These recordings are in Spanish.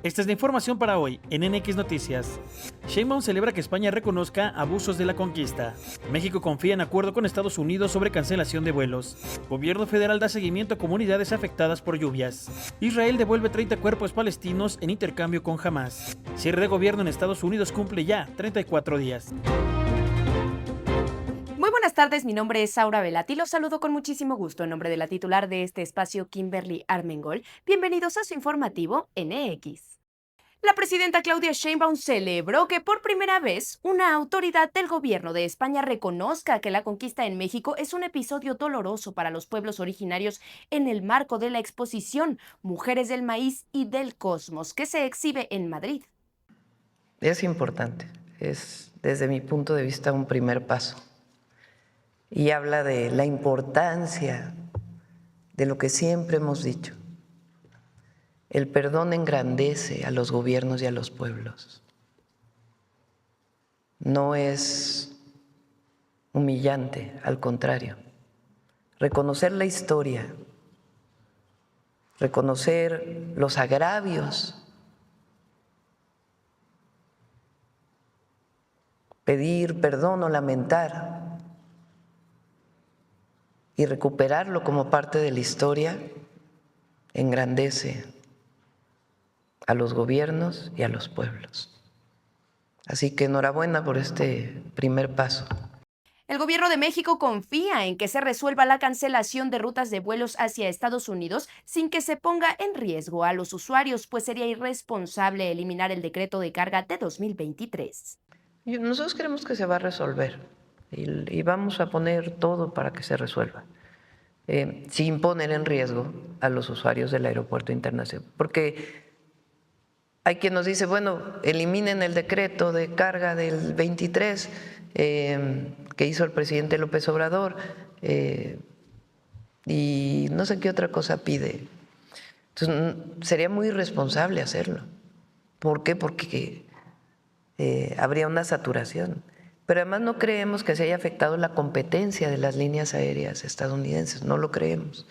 Esta es la información para hoy en NX Noticias. Sheinbaum celebra que España reconozca abusos de la conquista. México confía en acuerdo con Estados Unidos sobre cancelación de vuelos. Gobierno federal da seguimiento a comunidades afectadas por lluvias. Israel devuelve 30 cuerpos palestinos en intercambio con Hamas. Cierre de gobierno en Estados Unidos cumple ya 34 días. Muy buenas tardes, mi nombre es Aura Velati, los saludo con muchísimo gusto en nombre de la titular de este espacio, Kimberly Armengol. Bienvenidos a su informativo NX. La presidenta Claudia Sheinbaum celebró que por primera vez una autoridad del gobierno de España reconozca que la conquista en México es un episodio doloroso para los pueblos originarios en el marco de la exposición Mujeres del Maíz y del Cosmos, que se exhibe en Madrid. Es importante, es desde mi punto de vista un primer paso y habla de la importancia de lo que siempre hemos dicho. El perdón engrandece a los gobiernos y a los pueblos. No es humillante, al contrario. Reconocer la historia, reconocer los agravios, pedir perdón o lamentar y recuperarlo como parte de la historia, engrandece a los gobiernos y a los pueblos. Así que enhorabuena por este primer paso. El gobierno de México confía en que se resuelva la cancelación de rutas de vuelos hacia Estados Unidos sin que se ponga en riesgo a los usuarios, pues sería irresponsable eliminar el decreto de carga de 2023. Nosotros creemos que se va a resolver y vamos a poner todo para que se resuelva, sin poner en riesgo a los usuarios del aeropuerto internacional. Porque hay quien nos dice, bueno, eliminen el decreto de carga del 23 que hizo el presidente López Obrador y no sé qué otra cosa pide. Entonces, sería muy irresponsable hacerlo. ¿Por qué? Porque habría una saturación. Pero además no creemos que se haya afectado la competencia de las líneas aéreas estadounidenses, no lo creemos.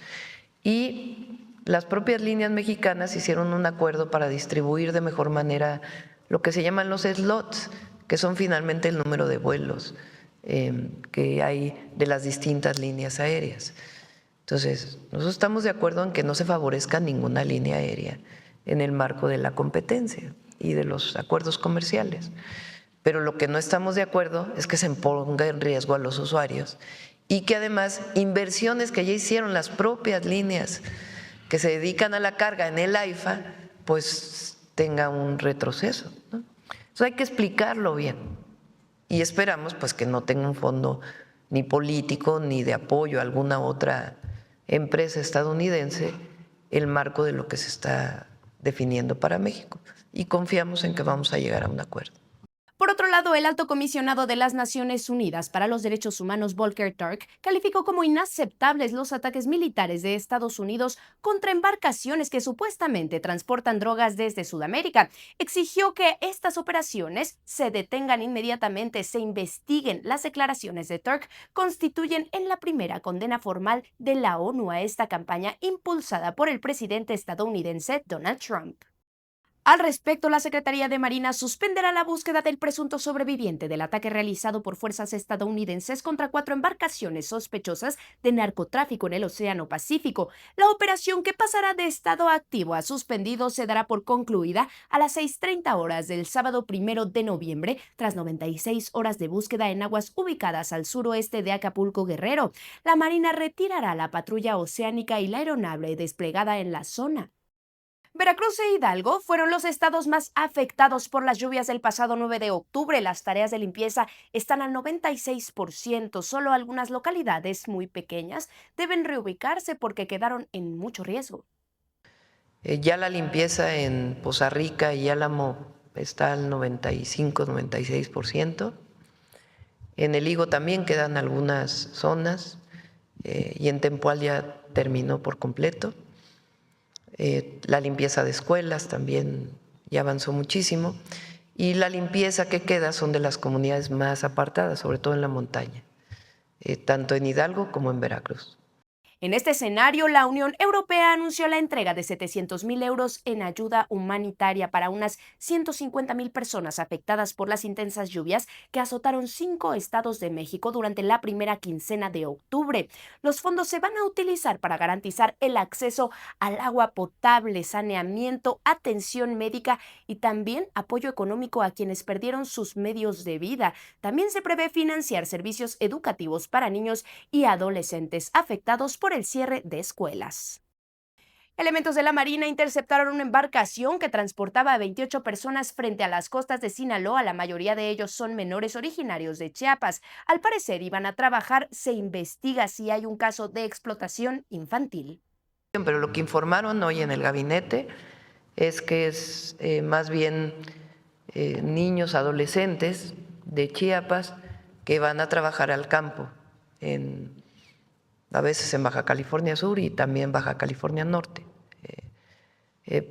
Y las propias líneas mexicanas hicieron un acuerdo para distribuir de mejor manera lo que se llaman los slots, que son finalmente el número de vuelos que hay de las distintas líneas aéreas. Entonces, nosotros estamos de acuerdo en que no se favorezca ninguna línea aérea en el marco de la competencia y de los acuerdos comerciales. Pero lo que no estamos de acuerdo es que se ponga en riesgo a los usuarios y que además inversiones que ya hicieron las propias líneas que se dedican a la carga en el AIFA, pues tenga un retroceso, ¿no? Eso hay que explicarlo bien y esperamos pues que no tenga un fondo ni político ni de apoyo a alguna otra empresa estadounidense el marco de lo que se está definiendo para México y confiamos en que vamos a llegar a un acuerdo. Por otro lado, el alto comisionado de las Naciones Unidas para los Derechos Humanos, Volker Turk, calificó como inaceptables los ataques militares de Estados Unidos contra embarcaciones que supuestamente transportan drogas desde Sudamérica. Exigió que estas operaciones se detengan inmediatamente, se investiguen. Las declaraciones de Turk constituyen en la primera condena formal de la ONU a esta campaña impulsada por el presidente estadounidense Donald Trump. Al respecto, la Secretaría de Marina suspenderá la búsqueda del presunto sobreviviente del ataque realizado por fuerzas estadounidenses contra 4 embarcaciones sospechosas de narcotráfico en el Océano Pacífico. La operación, que pasará de estado activo a suspendido, se dará por concluida a las 6:30 horas del sábado 1 de noviembre, tras 96 horas de búsqueda en aguas ubicadas al suroeste de Acapulco, Guerrero. La Marina retirará la patrulla oceánica y la aeronave desplegada en la zona. Veracruz e Hidalgo fueron los estados más afectados por las lluvias del pasado 9 de octubre. Las tareas de limpieza están al 96%. Solo algunas localidades muy pequeñas deben reubicarse porque quedaron en mucho riesgo. Ya la limpieza en Poza Rica y Álamo está al 95-96%. En el Higo también quedan algunas zonas y en Tempoal ya terminó por completo. La limpieza de escuelas también ya avanzó muchísimo y la limpieza que queda son de las comunidades más apartadas, sobre todo en la montaña, tanto en Hidalgo como en Veracruz. En este escenario, la Unión Europea anunció la entrega de 700.000 euros en ayuda humanitaria para unas 150.000 personas afectadas por las intensas lluvias que azotaron 5 estados de México durante la primera quincena de octubre. Los fondos se van a utilizar para garantizar el acceso al agua potable, saneamiento, atención médica y también apoyo económico a quienes perdieron sus medios de vida. También se prevé financiar servicios educativos para niños y adolescentes afectados por el cierre de escuelas. Elementos de la Marina interceptaron una embarcación que transportaba a 28 personas frente a las costas de Sinaloa. La mayoría de ellos son menores originarios de Chiapas. Al parecer iban a trabajar. Se investiga si hay un caso de explotación infantil. Pero lo que informaron hoy en el gabinete es que es más bien niños, adolescentes de Chiapas que van a trabajar al campo, a veces en Baja California Sur y también Baja California Norte.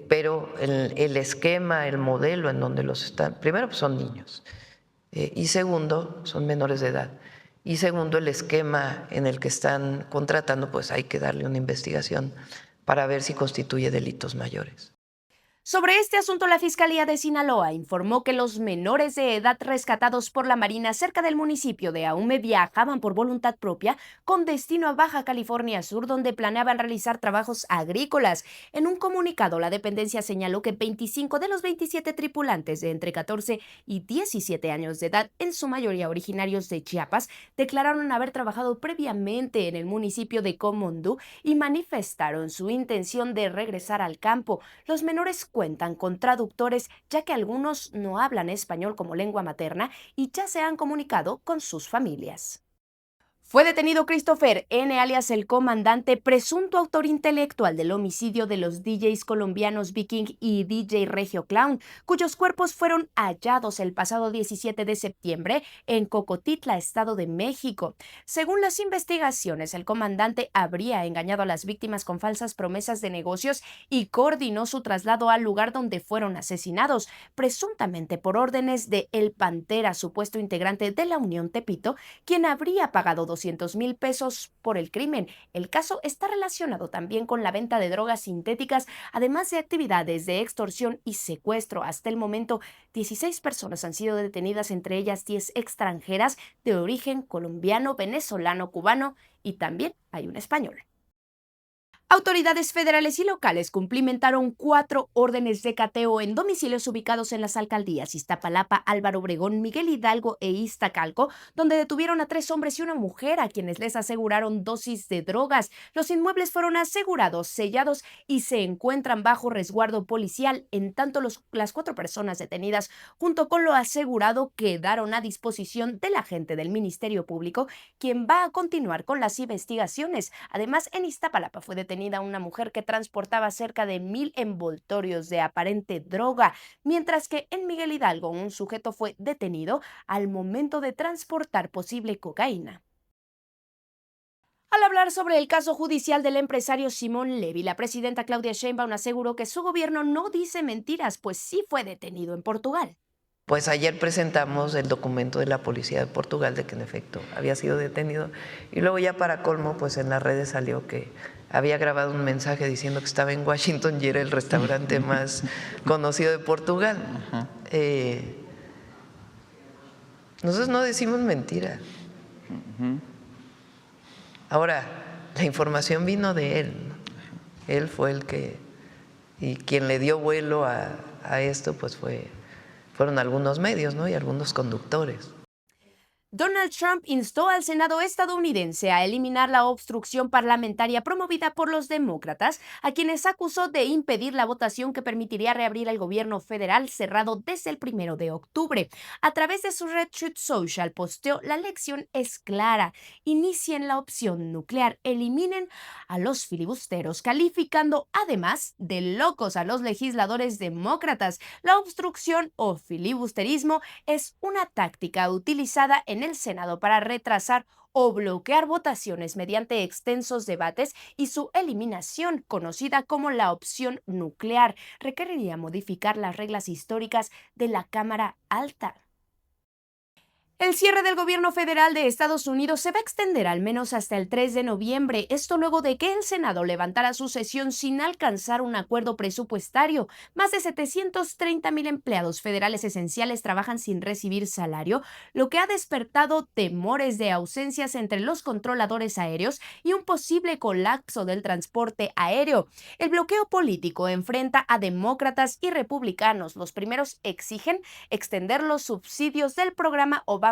Pero el esquema, el modelo en donde los están, primero pues son niños y segundo son menores de edad y segundo el esquema en el que están contratando, pues hay que darle una investigación para ver si constituye delitos mayores. Sobre este asunto, la Fiscalía de Sinaloa informó que los menores de edad rescatados por la Marina cerca del municipio de Aume viajaban por voluntad propia con destino a Baja California Sur, donde planeaban realizar trabajos agrícolas. En un comunicado, la dependencia señaló que 25 de los 27 tripulantes de entre 14 y 17 años de edad, en su mayoría originarios de Chiapas, declararon haber trabajado previamente en el municipio de Comondú y manifestaron su intención de regresar al campo. Los menores cuentan con traductores, ya que algunos no hablan español como lengua materna y ya se han comunicado con sus familias. Fue detenido Christopher N., alias el Comandante, presunto autor intelectual del homicidio de los DJs colombianos Viking y DJ Regio Clown, cuyos cuerpos fueron hallados el pasado 17 de septiembre en Cocotitla, Estado de México. Según las investigaciones, el comandante habría engañado a las víctimas con falsas promesas de negocios y coordinó su traslado al lugar donde fueron asesinados, presuntamente por órdenes de El Pantera, supuesto integrante de la Unión Tepito, quien habría pagado 200,000 pesos por el crimen. El caso está relacionado también con la venta de drogas sintéticas, además de actividades de extorsión y secuestro. Hasta el momento, 16 personas han sido detenidas, entre ellas 10 extranjeras de origen colombiano, venezolano, cubano y también hay un español. Autoridades federales y locales cumplimentaron 4 órdenes de cateo en domicilios ubicados en las alcaldías Iztapalapa, Álvaro Obregón, Miguel Hidalgo e Iztacalco, donde detuvieron a 3 hombres y una mujer a quienes les aseguraron dosis de drogas. Los inmuebles fueron asegurados, sellados y se encuentran bajo resguardo policial. En tanto, las 4 personas detenidas, junto con lo asegurado, quedaron a disposición del agente del Ministerio Público, quien va a continuar con las investigaciones. Además, en Iztapalapa fue detenida una mujer que transportaba cerca de 1,000 envoltorios de aparente droga, mientras que en Miguel Hidalgo un sujeto fue detenido al momento de transportar posible cocaína. Al hablar sobre el caso judicial del empresario Simón Levy, la presidenta Claudia Sheinbaum aseguró que su gobierno no dice mentiras, pues sí fue detenido en Portugal. Pues ayer presentamos el documento de la policía de Portugal de que en efecto había sido detenido y luego ya para colmo pues en las redes salió que había grabado un mensaje diciendo que estaba en Washington y era el restaurante más conocido de Portugal. Nosotros no decimos mentira. Ahora, la información vino de él, ¿no? Él fue el que, y quien le dio vuelo a esto pues fueron algunos medios, ¿no? Y algunos conductores. Donald Trump instó al Senado estadounidense a eliminar la obstrucción parlamentaria promovida por los demócratas, a quienes acusó de impedir la votación que permitiría reabrir el gobierno federal cerrado desde el 1 de octubre. A través de su red Truth Social posteó: la lección es clara, inicien la opción nuclear, eliminen a los filibusteros, calificando además de locos a los legisladores demócratas. La obstrucción o filibusterismo es una táctica utilizada en el Senado para retrasar o bloquear votaciones mediante extensos debates, y su eliminación, conocida como la opción nuclear, requeriría modificar las reglas históricas de la Cámara Alta. El cierre del gobierno federal de Estados Unidos se va a extender al menos hasta el 3 de noviembre, esto luego de que el Senado levantara su sesión sin alcanzar un acuerdo presupuestario. Más de 730,000 empleados federales esenciales trabajan sin recibir salario, lo que ha despertado temores de ausencias entre los controladores aéreos y un posible colapso del transporte aéreo. El bloqueo político enfrenta a demócratas y republicanos. Los primeros exigen extender los subsidios del programa Obamacare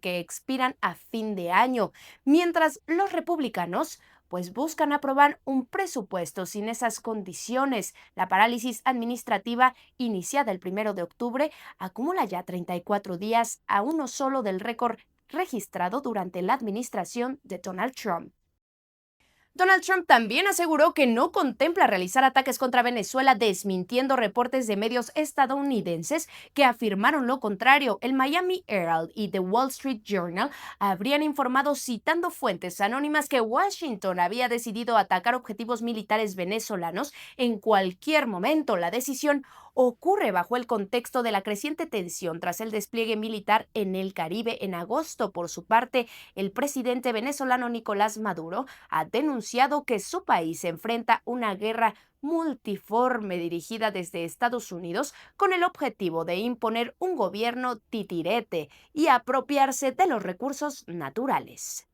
que expiran a fin de año, mientras los republicanos pues buscan aprobar un presupuesto sin esas condiciones. La parálisis administrativa iniciada el 1 de octubre acumula ya 34 días, a uno solo del récord registrado durante la administración de Donald Trump. Donald Trump también aseguró que no contempla realizar ataques contra Venezuela, desmintiendo reportes de medios estadounidenses que afirmaron lo contrario. El Miami Herald y The Wall Street Journal habrían informado, citando fuentes anónimas, que Washington había decidido atacar objetivos militares venezolanos en cualquier momento. La decisión ocurre bajo el contexto de la creciente tensión tras el despliegue militar en el Caribe en agosto. Por su parte, el presidente venezolano Nicolás Maduro ha denunciado que su país enfrenta una guerra multiforme dirigida desde Estados Unidos con el objetivo de imponer un gobierno titirete y apropiarse de los recursos naturales.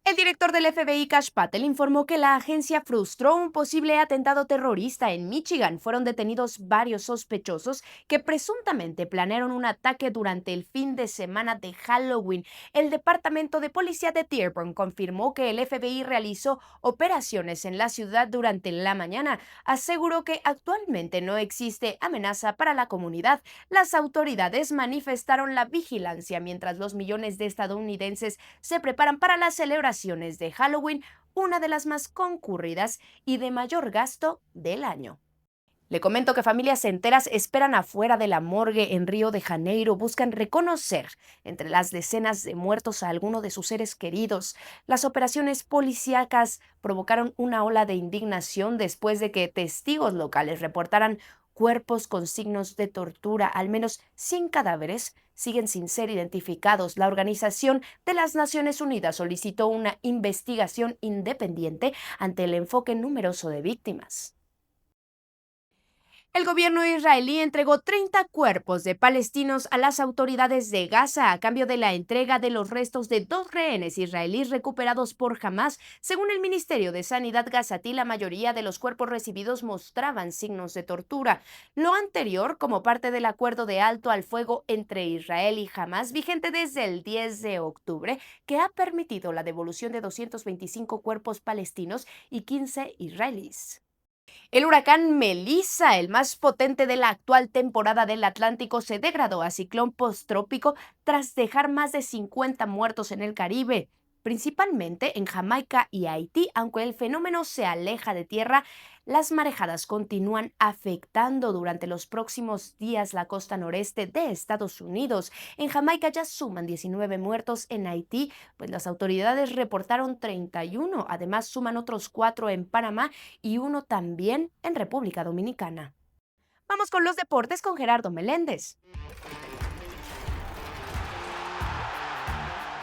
El director del FBI, Kash Patel, informó que la agencia frustró un posible atentado terrorista en Michigan. Fueron detenidos varios sospechosos que presuntamente planearon un ataque durante el fin de semana de Halloween. El Departamento de Policía de Dearborn confirmó que el FBI realizó operaciones en la ciudad durante la mañana. Aseguró que actualmente no existe amenaza para la comunidad. Las autoridades manifestaron la vigilancia mientras los millones de estadounidenses se preparan para la celebración de Halloween, una de las más concurridas y de mayor gasto del año. Le comento que familias enteras esperan afuera de la morgue en Río de Janeiro, buscan reconocer entre las decenas de muertos a alguno de sus seres queridos. Las operaciones policíacas provocaron una ola de indignación después de que testigos locales reportaran cuerpos con signos de tortura. Al menos 100 cadáveres siguen sin ser identificados. La Organización de las Naciones Unidas solicitó una investigación independiente ante el enfoque numeroso de víctimas. El gobierno israelí entregó 30 cuerpos de palestinos a las autoridades de Gaza a cambio de la entrega de los restos de 2 rehenes israelíes recuperados por Hamás. Según el Ministerio de Sanidad gazatí, la mayoría de los cuerpos recibidos mostraban signos de tortura. Lo anterior, como parte del acuerdo de alto al fuego entre Israel y Hamás, vigente desde el 10 de octubre, que ha permitido la devolución de 225 cuerpos palestinos y 15 israelíes. El huracán Melissa, el más potente de la actual temporada del Atlántico, se degradó a ciclón posttrópico tras dejar más de 50 muertos en el Caribe, principalmente en Jamaica y Haití. Aunque el fenómeno se aleja de tierra, las marejadas continúan afectando durante los próximos días la costa noreste de Estados Unidos. En Jamaica ya suman 19 muertos, en Haití, pues las autoridades reportaron 31. Además, suman otros 4 en Panamá y 1 también en República Dominicana. Vamos con los deportes con Gerardo Meléndez.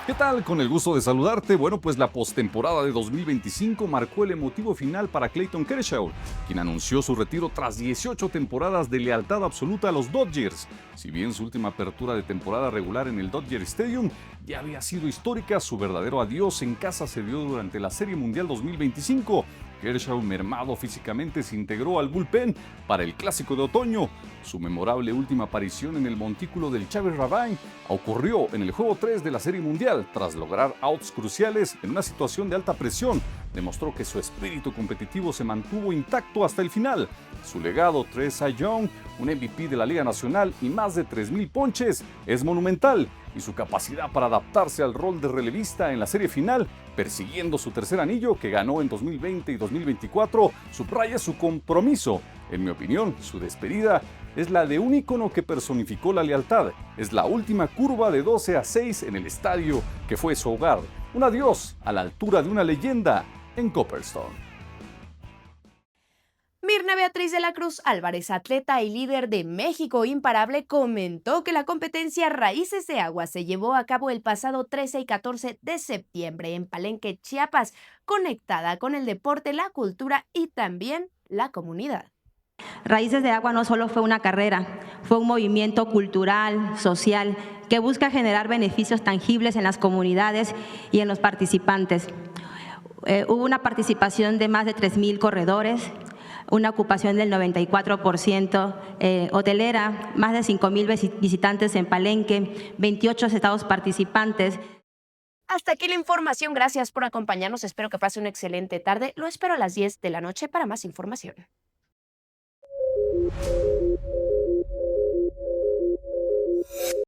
¿Qué tal? Con el gusto de saludarte. Bueno, pues la postemporada de 2025 marcó el emotivo final para Clayton Kershaw, quien anunció su retiro tras 18 temporadas de lealtad absoluta a los Dodgers. Si bien su última apertura de temporada regular en el Dodger Stadium ya había sido histórica, su verdadero adiós en casa se dio durante la Serie Mundial 2025. Kershaw, mermado físicamente, se integró al bullpen para el Clásico de Otoño. Su memorable última aparición en el montículo del Chávez Ravine ocurrió en el Juego 3 de la Serie Mundial. Tras lograr outs cruciales en una situación de alta presión, demostró que su espíritu competitivo se mantuvo intacto hasta el final. Su legado, 3 Cy Young, un MVP de la Liga Nacional y más de 3,000 ponches, es monumental, y su capacidad para adaptarse al rol de relevista en la serie final, persiguiendo su tercer anillo que ganó en 2020 y 2024, subraya su compromiso. En mi opinión, su despedida es la de un ícono que personificó la lealtad. Es la última curva de 12-6 en el estadio que fue su hogar. Un adiós a la altura de una leyenda en Copperstone. Mi Mirna Beatriz de la Cruz Álvarez, atleta y líder de México Imparable, comentó que la competencia Raíces de Agua se llevó a cabo el pasado 13 y 14 de septiembre en Palenque, Chiapas, conectada con el deporte, la cultura y también la comunidad. Raíces de Agua no solo fue una carrera, fue un movimiento cultural, social, que busca generar beneficios tangibles en las comunidades y en los participantes. Hubo una participación de más de 3,000 corredores, una ocupación del 94% hotelera, más de 5,000 visitantes en Palenque, 28 estados participantes. Hasta aquí la información, gracias por acompañarnos, espero que pase una excelente tarde, lo espero a las 10 de la noche para más información.